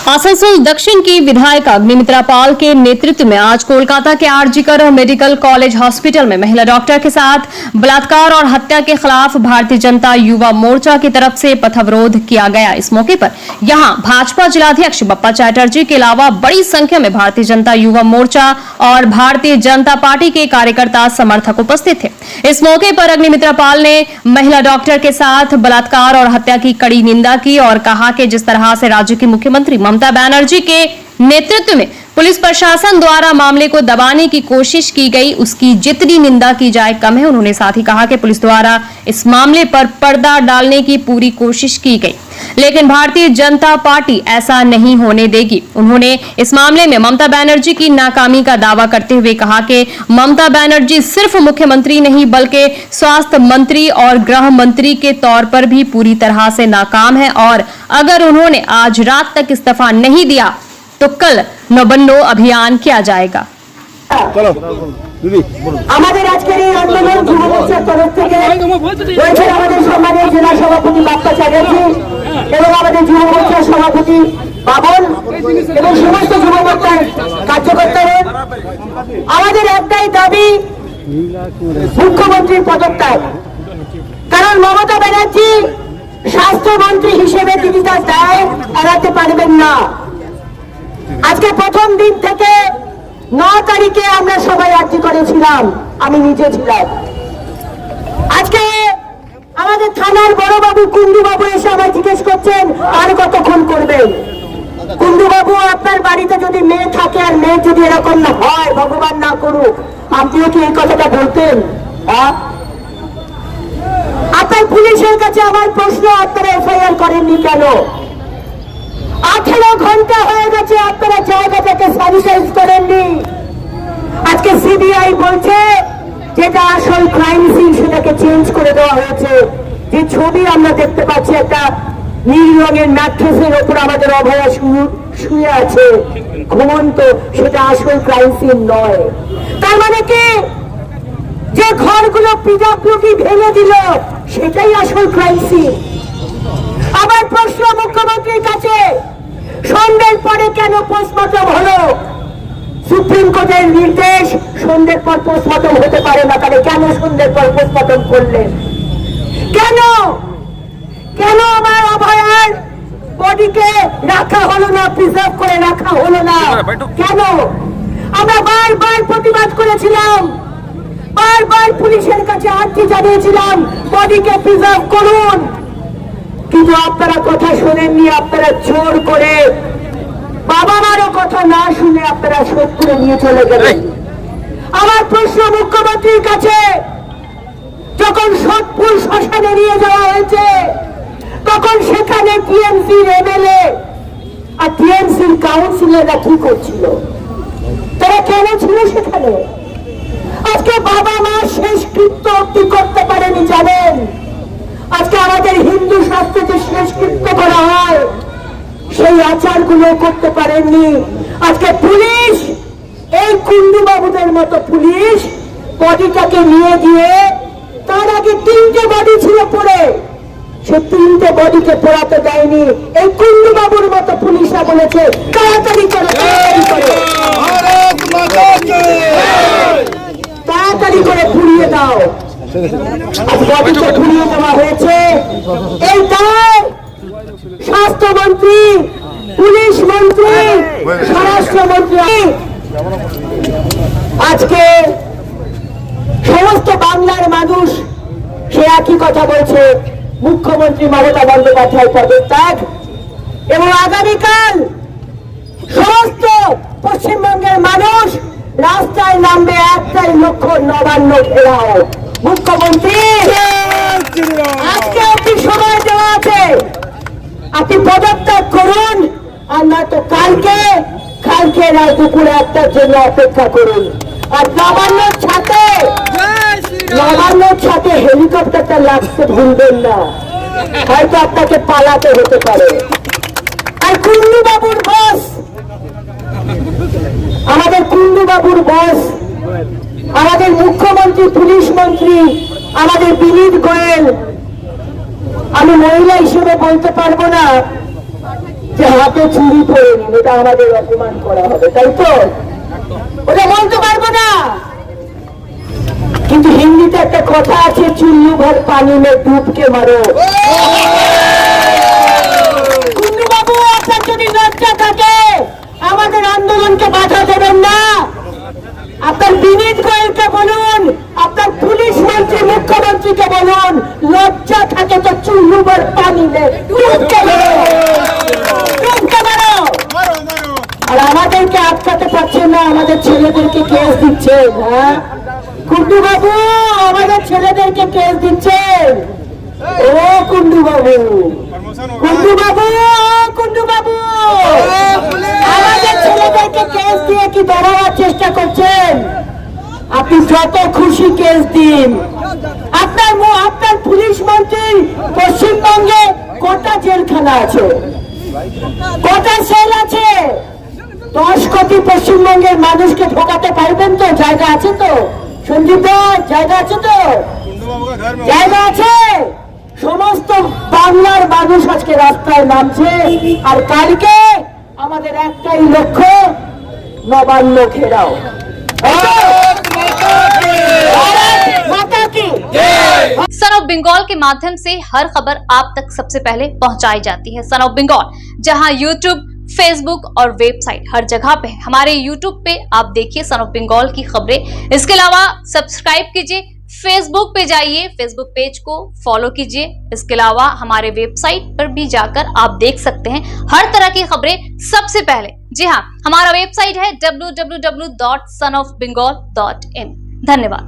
आसनसोल दक्षिण की विधायक अग्निमित्रा पाल के नेतृत्व में आज कोलकाता के आरजीकर मेडिकल कॉलेज हॉस्पिटल में महिला डॉक्टर के साथ बलात्कार और हत्या के खिलाफ भारतीय जनता युवा मोर्चा की तरफ से पथ अवरोध किया गया। इस मौके पर यहां भाजपा जिलाध्यक्ष बप्पा चैटर्जी के अलावा बड़ी संख्या में भारतीय जनता युवा मोर्चा और भारतीय जनता पार्टी के कार्यकर्ता समर्थक उपस्थित थे। इस मौके पर अग्निमित्रा पाल ने महिला डॉक्टर के साथ बलात्कार और हत्या की कड़ी निंदा की और कहा कि जिस तरह से राज्य की मुख्यमंत्री ममता बनर्जी के नेतृत्व में पुलिस प्रशासन द्वारा मामले को दबाने की कोशिश की गई, उसकी जितनी निंदा की जाए कम है। उन्होंने साथ ही कहा कि पुलिस द्वारा इस मामले पर पर्दा डालने की पूरी कोशिश की गई, लेकिन भारतीय जनता पार्टी ऐसा नहीं होने देगी। उन्होंने इस मामले में ममता बनर्जी की नाकामी का दावा करते हुए कहा कि ममता बनर्जी सिर्फ मुख्यमंत्री नहीं बल्कि स्वास्थ्य मंत्री और गृह मंत्री के तौर पर भी पूरी तरह से नाकाम है और अगर उन्होंने आज रात तक इस्तीफा नहीं दिया तो कल नौबन्नो अभियान किया जाएगा। আমাদের আজকের এই আন্দোলন যুব মোর্চার তরফ থেকে রয়েছে আমাদের সম্মানীয় জেলা সভাপতি বাপ্পা চ্যাটার্জি এবং আমাদের যুব মোর্চার সভাপতি বাবন এবং সমস্ত যুব মোর্চার কার্যকর্তারা। আমাদের একটাই দাবি, মুখ্যমন্ত্রীর পদত্যাগ। কারণ মমতা ব্যানার্জি স্বাস্থ্যমন্ত্রী হিসেবে তিনি তার দায় এড়াতে পারবেন না। আজকে প্রথম দিন থেকে 9 তারিখে আমরা সবাই আর্জি করেছিলাম, আমি নিজে ছিলাম। আজকে আমাদের থানার বড়বাবু কুন্ডুবাবু এসে আমায় জিজ্ঞেস করছেন আর কতক্ষণ করবেন। কুন্ডুবাবু, আপনার বাড়িতে যদি মেয়ে থাকে আর মেয়ে যদি এরকম না হয়, ভগবান না করুক, আপনিও কি এই কথাটা বলতেন? আপনার পুলিশের কাছে আমার প্রশ্ন, আপনারা এফআইআর করেননি কেন? 18 ঘন্টা হয়ে গেছে আপনারা জায়গাটাকে স্যানিটাইজ করেননি। আজকে সিবিআই বলছে যেটা আসল ক্রাইম সিন সেটাকে চেঞ্জ করে দেওয়া হয়েছে। যে ছবি আমরা দেখতে পাচ্ছি একটা নীল রঙের ম্যাট্রেসের ওপর আমাদের অভয়া শুয়ে আছে ঘুমন্ত, সেটা আসল ক্রাইম সিন নয়। তার মানে কি, যে ঘরগুলো পিডাব্লিউডি ভেঙে দিল সেটাই আসল ক্রাইম সিন। আবার প্রশ্ন মুখ্যমন্ত্রীর কাছে, সন্ধ্যের পরে কেন পোস্টমর্টম হলো? সুপ্রিম কোর্টের নির্দেশ, সন্ধ্যের পর পোস্টমর্টম হতে পারে না, তাহলে কেন সন্ধ্যের পর পোস্টমর্টম করলেন? কেন কেন আমার অভয়ার বডিকে রাখা হলো না, প্রিজার্ভ করে রাখা হলো না? কেন? আমরা বারবার প্রতিবাদ করেছিলাম, বারবার পুলিশের কাছে আর্জি জানিয়েছিলাম বডিকে প্রিজার্ভ করুন, কিন্তু আপনারা কথা শোনেননি। আপনারা জোর করে বাবা মারও কথা না শুনে আপনারা শোধ করে নিয়ে চলে গেলেন। আমার প্রশ্ন মুখ্যমন্ত্রীর কাছে, যখন সোদপুর শ্মশানে নিয়ে যাওয়া হয়েছে তখন সেখানে টিএমসির এমএলএ আর টিএমসির কাউন্সিলররা কি করছিল? তারা কেন ছিল সেখানে? আজকে বাবা মা শেষ কৃত্য অব্দি করতে পারেনি, জানেন? আজকে আমাদের হিন্দু শাস্ত্রে যে শেষ কৃত্য করা হয় সেই আচারগুলো করতে পারেননি। আজকে পুলিশ, এই কুন্ডুবাবুদের মতো পুলিশ বডিটাকে নিয়ে গিয়ে, তার আগে 3টে বডি ছিল পড়ে, সে 3টে বডিকে পোড়াতে দেয়নি। এই কুন্ডুবাবুর মতো পুলিশরা বলেছে তাড়াতাড়ি করে, তাড়াতাড়ি করে পুড়িয়ে দাও। বডিকে পুড়িয়ে দেওয়া হয়েছে। এই দায় স্বাস্থ্যমন্ত্রী, পুলিশ মন্ত্রী, স্বরাষ্ট্রমন্ত্রী। আজকে সমস্ত বাংলার মানুষ সে একই কথা বলছে, মুখ্যমন্ত্রী মমতা বন্দ্যোপাধ্যায় পদত্যাগ। এবং আগামীকাল সমস্ত পশ্চিমবঙ্গের মানুষ রাস্তায় নামবে একটাই লক্ষ্য, নবান্ন ঘেরাও। মুখ্যমন্ত্রী, আজকে আপনি সময় দেওয়া আছে, আপনি পদত্যাগ করুন, আর না তো কালকে রাত দুপুরে 1টার জন্য অপেক্ষা করুন। আর নবান্নর ছাতে হেলিকপ্টারটা লাগতে ভুলবেন না, হয়তো আপনাকে পালাতে হতে পারে। আর কুন্ডুবাবুর বস, আমাদের কুন্ডুবাবুর বস, আমাদের মুখ্যমন্ত্রী, পুলিশ মন্ত্রী, আমাদের বিনীত গোয়েল, আমি মহিলা হিসেবে বলতে পারবো না যে হাতে চুরি পরে নিন, এটা আমাদের অপমান করা হবে, তাই তো? ওটা বলতে পারবো না। কিন্তু হিন্দিতে একটা কথা আছে, চুল্লু ভর পানি মে ডুবকে মারো। কুন্ডু বাবু, আপনার যদি লজ্জা থাকে আমাদের আন্দোলনকে বাধা দেবেন না। আপনার বিনীত গোয়েলকে বলুন, আপনার পুলিশ মন্ত্রী মুখ্যমন্ত্রীকে বলুন, লজ্জা থাকে তো চুল্লু ভর পানি মে ডুবকে মারো, ডুবকে মারো। আর আমাদেরকে আটকাতে পারছেন না, আমাদের ছেলেদেরকে কেস দিচ্ছেন। হ্যাঁ কুন্ডু বাবু, আমাদের ছেলেদেরকে কেস দিচ্ছেন। ও কুন্ডু বাবু, কুন্ডু বাবু, কুন্ডু বাবু, আমাদের ছেলেদেরকে কেস দিয়ে কি ধরাবার চেষ্টা করছেন? আপনি যত খুশি কেস দিন। আপনার পুলিশ মন্ত্রী পশ্চিমবঙ্গে কটা জেলখানা আছে, কটা সেল আছে? 10 কোটি পশ্চিমবঙ্গের মানুষকে ঢোকাতে পারবেন তো? জায়গা আছে তো? সঞ্জীব দা, জায়গা আছে তো? জায়গা আছে। সমস্ত বাংলার মানুষ আজকে রাস্তায় নামছে, আর কালকে আমাদের একটাই লক্ষ্য, নবান্ন ঘেরাও। माता की सन ऑफ बंगाल के माध्यम से हर खबर आप तक सबसे पहले पहुंचाई जाती है। सन ऑफ बंगाल जहां यूट्यूब, फेसबुक और वेबसाइट हर जगह पे है। हमारे यूट्यूब पे आप देखिए सन ऑफ बंगाल की खबरें। इसके अलावा सब्सक्राइब कीजिए, फेसबुक पे जाइए, फेसबुक पेज को फॉलो कीजिए। इसके अलावा हमारे वेबसाइट पर भी जाकर आप देख सकते हैं हर तरह की खबरें सबसे पहले। जी हाँ, हमारा वेबसाइट है www.sonofbengal.in। धन्यवाद।